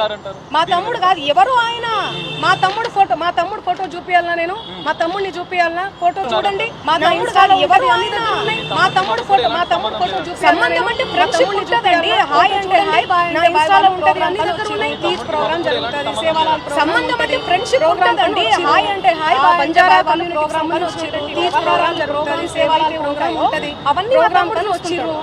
ఉన్నారంటారు? మా తమ్ముడు కాదు, ఎవరు ఆయన? మా తమ్ముడు ఫోటో చూపియాలనా? నేను మా తమ్ముడిని చూపియాలనా? ఫోటో చూడండి. మా తమ్ముడు కాదు, ఎవరు ఆయన? మా తమ్ముడు ఫోటో సంబంధం అంటే ఫ్రెండ్షిప్ ఉంటదండి. హాయ్ అంటే హాయ్, బాయ్ అంటే ఇన్స్టాలో ఉంటది, అన్ని దగ్గర ఉన్నాయి. తీజ్ ప్రోగ్రామ్ జరుగుతది, సేవాలాల్ సంబంధం అంటే ఫ్రెండ్షిప్ ఉంటదండి. హాయ్ అంటే హాయ్, బంజారా కమ్యూనిటీ సంబంధించి తీజ్ ప్రోగ్రామ్ జరుగుతది, సేవాలాల్ ప్రోగ్రామ్ ఉంటది, అవన్నీ ప్రోగ్రామ్ కి వచ్చిర్రు.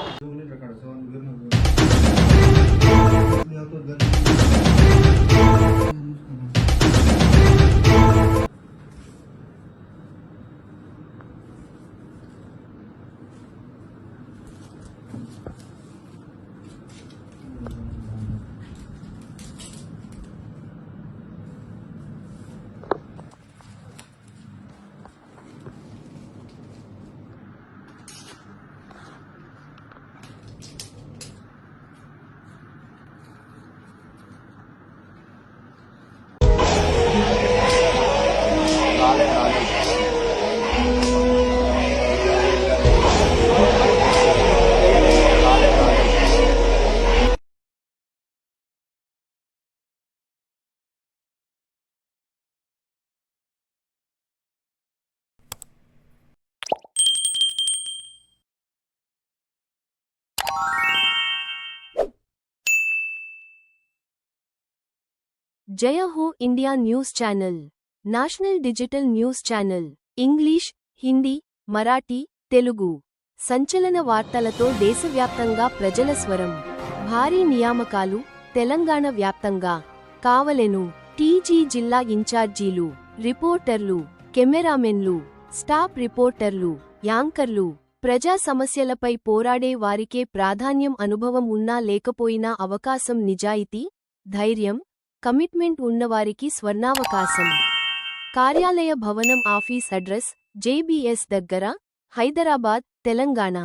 जय हो India news channel, national digital news channel, English, Hindi, Marathi, Telugu. సంచలన వార్తలతో దేశవ్యాప్తంగా ప్రజల స్వరం. భారీ నియామకాలు తెలంగాణ వ్యాప్తంగా కావలెను. టీజీ జిల్లా ఇన్ఛార్జీలు, రిపోర్టర్లు, కెమెరామెన్లు, స్టాఫ్ రిపోర్టర్లు, యాంకర్లు. ప్రజా సమస్యలపై పోరాడే వారికే ప్రాధాన్యం. అనుభవం ఉన్నా లేకపోయినా అవకాశం. నిజాయితీ, ధైర్యం, కమిట్మెంట్ ఉన్నవారికి స్వర్ణావకాశం. కార్యాలయ భవనం, ఆఫీస్ అడ్రస్, జేబీఎస్ దగ్గర, హైదరాబాద్, తెలంగాణ.